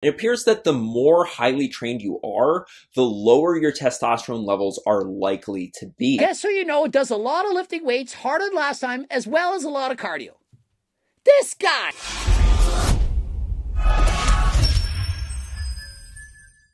It appears that the more highly trained you are, the lower your testosterone levels are likely to be. Guess who you know does a lot of lifting weights harder than last time, as well as a lot of cardio? This guy!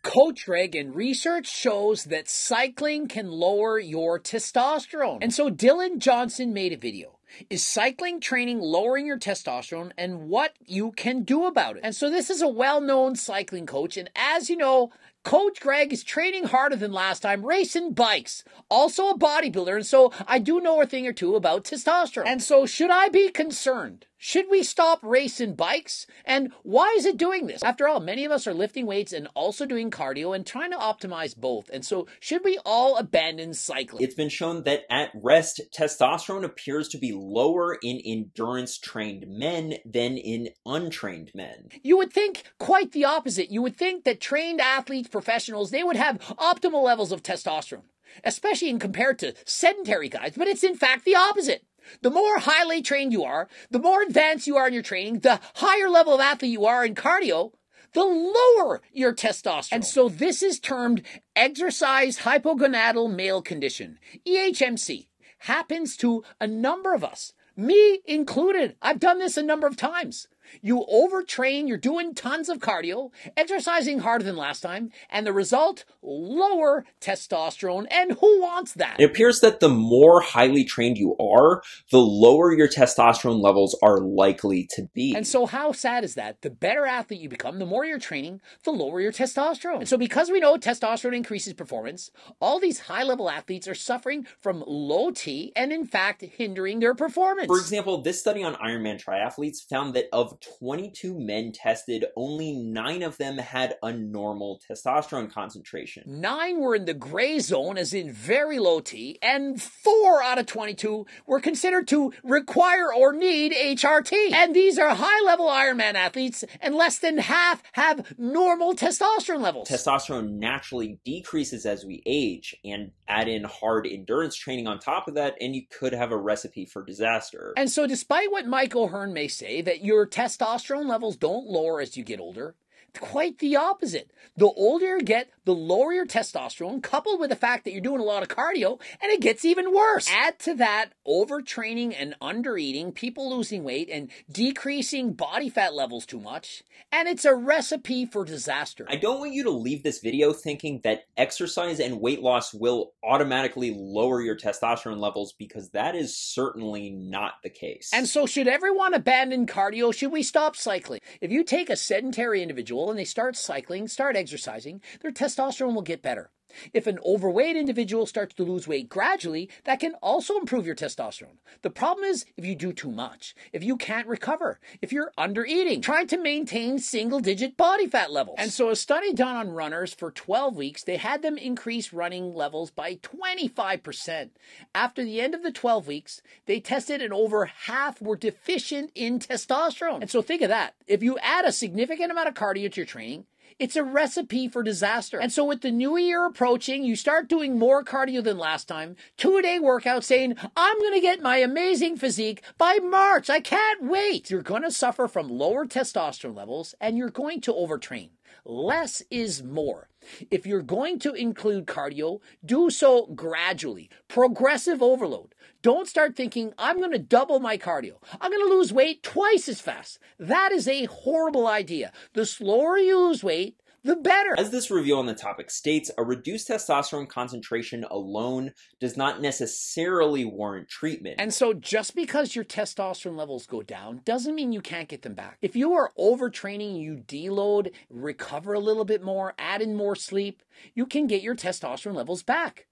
Coach Greg, and research shows that cycling can lower your testosterone. And so Dylan Johnson made a video. Is cycling training lowering your testosterone, and what you can do about it? And so this is a well-known cycling coach, and as you know, Coach Greg is training harder than last time, racing bikes, also a bodybuilder, and so I do know a thing or two about testosterone. And so should I be concerned? Should we stop racing bikes? And why is it doing this? After all, many of us are lifting weights and also doing cardio and trying to optimize both. And so should we all abandon cycling? It's been shown that at rest, testosterone appears to be lower in endurance-trained men than in untrained men. You would think quite the opposite. You would think that trained athletes, professionals, they would have optimal levels of testosterone, especially in compared to sedentary guys, but it's in fact the opposite. The more highly trained you are, the more advanced you are in your training, the higher level of athlete you are in cardio, the lower your testosterone. And so this is termed exercise hypogonadal male condition, EHMC. Happens to a number of us, me included. I've done this a number of times. You overtrain, you're doing tons of cardio, exercising harder than last time, and the result, lower testosterone. And who wants that? It appears that the more highly trained you are, the lower your testosterone levels are likely to be. And so how sad is that? The better athlete you become, the more you're training, the lower your testosterone. And so because we know testosterone increases performance, all these high-level athletes are suffering from low T and in fact hindering their performance. For example, this study on Ironman triathletes found that of 22 men tested, only 9 of them had a normal testosterone concentration. 9 were in the gray zone, as in very low T, and 4 out of 22 were considered to require or need HRT. And these are high-level Ironman athletes, and less than half have normal testosterone levels. Testosterone naturally decreases as we age, and add in hard endurance training on top of that, and you could have a recipe for disaster. And so despite what Mike O'Hearn may say, that your testosterone levels don't lower as you get older, quite the opposite. The older you get, the lower your testosterone, coupled with the fact that you're doing a lot of cardio, and it gets even worse. Add to that overtraining and undereating, people losing weight, and decreasing body fat levels too much, and it's a recipe for disaster. I don't want you to leave this video thinking that exercise and weight loss will automatically lower your testosterone levels, because that is certainly not the case. And so should everyone abandon cardio? Should we stop cycling? If you take a sedentary individual and they start cycling, start exercising, their testosterone will get better. If an overweight individual starts to lose weight gradually, that can also improve your testosterone. The problem is if you do too much, if you can't recover, if you're under eating, trying to maintain single-digit body fat levels. And so a study done on runners for 12 weeks, they had them increase running levels by 25%. After the end of the 12 weeks, they tested and over half were deficient in testosterone. And so think of that. If you add a significant amount of cardio to your training, it's a recipe for disaster. And so with the new year approaching, you start doing more cardio than last time, 2-a-day workout saying, I'm going to get my amazing physique by March. I can't wait. You're going to suffer from lower testosterone levels and you're going to overtrain. Less is more. If you're going to include cardio, do so gradually. Progressive overload. Don't start thinking, I'm going to double my cardio. I'm going to lose weight twice as fast. That is a horrible idea. The slower you lose weight, the better. As this review on the topic states, a reduced testosterone concentration alone does not necessarily warrant treatment. And so just because your testosterone levels go down doesn't mean you can't get them back. If you are overtraining, you deload, recover a little bit more, add in more sleep, you can get your testosterone levels back.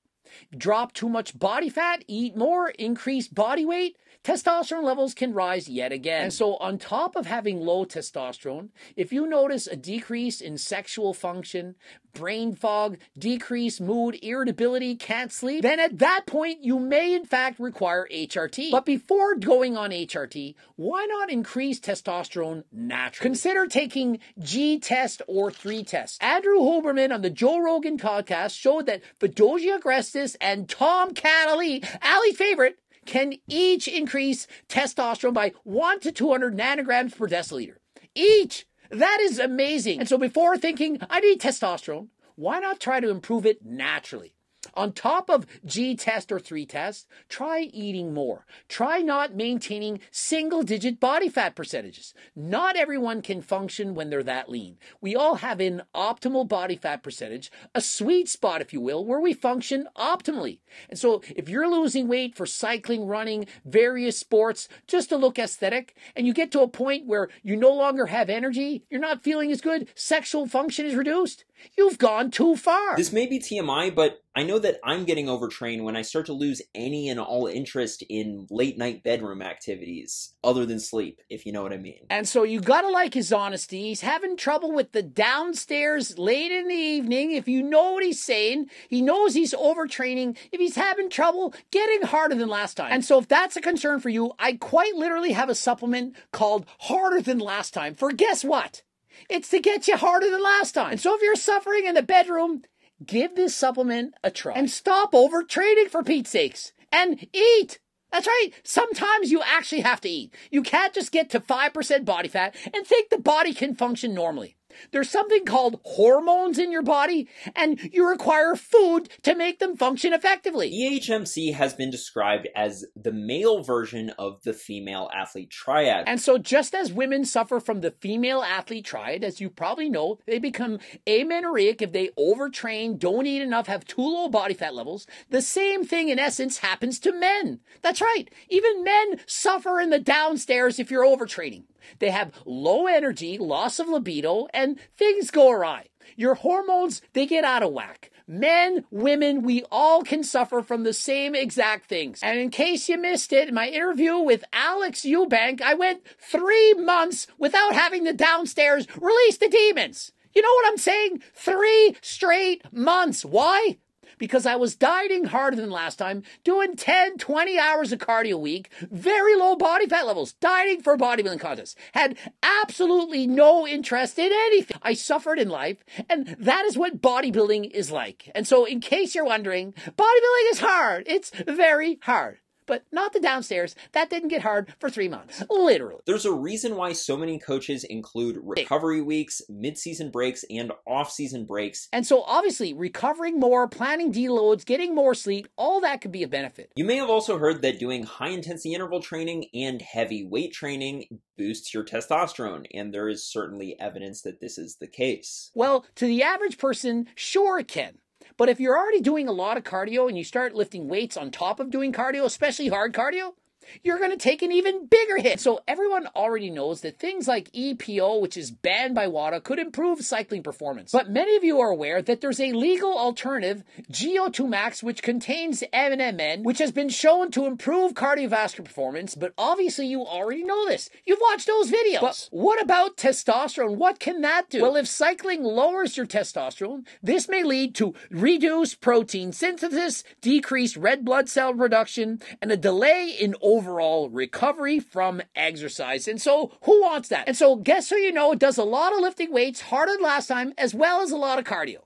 Drop too much body fat, eat more, increase body weight, testosterone levels can rise yet again. And so on top of having low testosterone, if you notice a decrease in sexual function, brain fog, decreased mood, irritability, can't sleep, then at that point you may in fact require HRT. But before going on HRT, why not increase testosterone naturally? Consider taking G-test or 3-test. Andrew Huberman on the Joe Rogan podcast showed that Fedosia agrestis and Tom Ali favorite, can each increase testosterone by 1 to 200 nanograms per deciliter. Each! That is amazing. And so before thinking, I need testosterone, why not try to improve it naturally? On top of G-test or 3-test, try eating more. Try not maintaining single-digit body fat percentages. Not everyone can function when they're that lean. We all have an optimal body fat percentage, a sweet spot, if you will, where we function optimally. And so if you're losing weight for cycling, running, various sports, just to look aesthetic, and you get to a point where you no longer have energy, you're not feeling as good, sexual function is reduced, you've gone too far. This may be TMI, but I know that I'm getting overtrained when I start to lose any and all interest in late night bedroom activities other than sleep, if you know what I mean. And so you gotta like his honesty. He's having trouble with the downstairs late in the evening. If you know what he's saying, he knows he's overtraining. If he's having trouble getting harder than last time. And so if that's a concern for you, I quite literally have a supplement called Harder Than Last Time for guess what? It's to get you harder than last time. And so if you're suffering in the bedroom, give this supplement a try. And stop overtraining for Pete's sakes. And eat. That's right. Sometimes you actually have to eat. You can't just get to 5% body fat and think the body can function normally. There's something called hormones in your body, and you require food to make them function effectively. EHMC has been described as the male version of the female athlete triad. And so just as women suffer from the female athlete triad, as you probably know, they become amenorrheic if they overtrain, don't eat enough, have too low body fat levels. The same thing in essence happens to men. That's right. Even men suffer in the downstairs if you're overtraining. They have low energy, loss of libido, and things go awry. Your hormones, they get out of whack. Men, women, we all can suffer from the same exact things. And in case you missed it, in my interview with Alex Eubank, I went 3 months without having the downstairs release the demons. You know what I'm saying? 3 straight months. Why? Because I was dieting harder than last time, doing 10, 20 hours of cardio a week, very low body fat levels, dieting for a bodybuilding contest, had absolutely no interest in anything. I suffered in life, and that is what bodybuilding is like. And so in case you're wondering, bodybuilding is hard. It's very hard. But not the downstairs. That didn't get hard for 3 months. Literally. There's a reason why so many coaches include recovery weeks, mid-season breaks, and off-season breaks. And so obviously, recovering more, planning deloads, getting more sleep, all that could be a benefit. You may have also heard that doing high-intensity interval training and heavy weight training boosts your testosterone, and there is certainly evidence that this is the case. Well, to the average person, sure it can. But if you're already doing a lot of cardio and you start lifting weights on top of doing cardio, especially hard cardio, you're going to take an even bigger hit. So everyone already knows that things like EPO, which is banned by WADA, could improve cycling performance. But many of you are aware that there's a legal alternative, GO2 Max, which contains NMN, which has been shown to improve cardiovascular performance. But obviously you already know this. You've watched those videos. But what about testosterone? What can that do? Well, if cycling lowers your testosterone, this may lead to reduced protein synthesis, decreased red blood cell production, and a delay in overall recovery from exercise. And so who wants that? And so guess who you know does a lot of lifting weights harder than last time as well as a lot of cardio?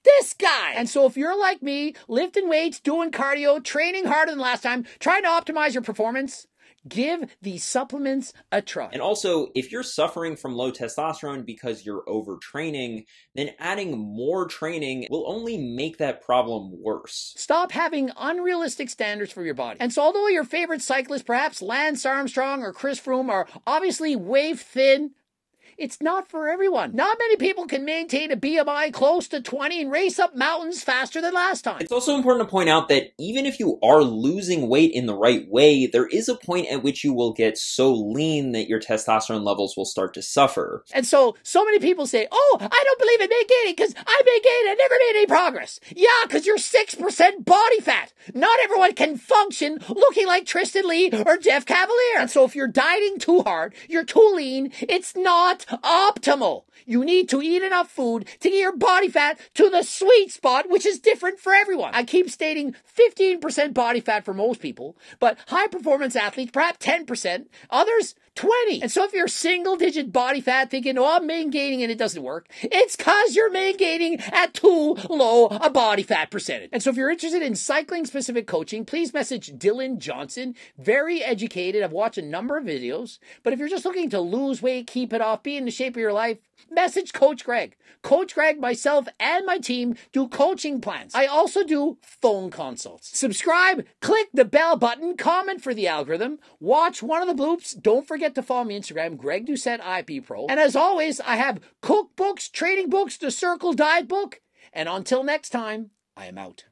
This guy! And so if you're like me, lifting weights, doing cardio, training harder than last time, trying to optimize your performance, give these supplements a try. And also, if you're suffering from low testosterone because you're overtraining, then adding more training will only make that problem worse. Stop having unrealistic standards for your body. And so although your favorite cyclists, perhaps Lance Armstrong or Chris Froome, are obviously wave thin, it's not for everyone. Not many people can maintain a BMI close to 20 and race up mountains faster than last time. It's also important to point out that even if you are losing weight in the right way, there is a point at which you will get so lean that your testosterone levels will start to suffer. And so many people say, oh, I don't believe in maintaining because I maintained and never made any progress. Yeah, because you're 6% body fat. Not everyone can function looking like Tristan Lee or Jeff Cavalier. And so if you're dieting too hard, you're too lean, it's not optimal. You need to eat enough food to get your body fat to the sweet spot, which is different for everyone. I keep stating 15% body fat for most people, but high performance athletes, perhaps 10%, others 20. And so if you're single-digit body fat thinking, oh, I'm main-gaining and it doesn't work, it's because you're main-gaining at too low a body fat percentage. And so if you're interested in cycling-specific coaching, please message Dylan Johnson. Very educated. I've watched a number of videos. But if you're just looking to lose weight, keep it off, be in the shape of your life, message Coach Greg. Coach Greg, myself, and my team do coaching plans. I also do phone consults. Subscribe, click the bell button, comment for the algorithm, watch one of the bloops. Don't forget to follow me on Instagram, Greg Doucette IP Pro. And as always, I have cookbooks, training books, the Circle Diet book. And until next time, I am out.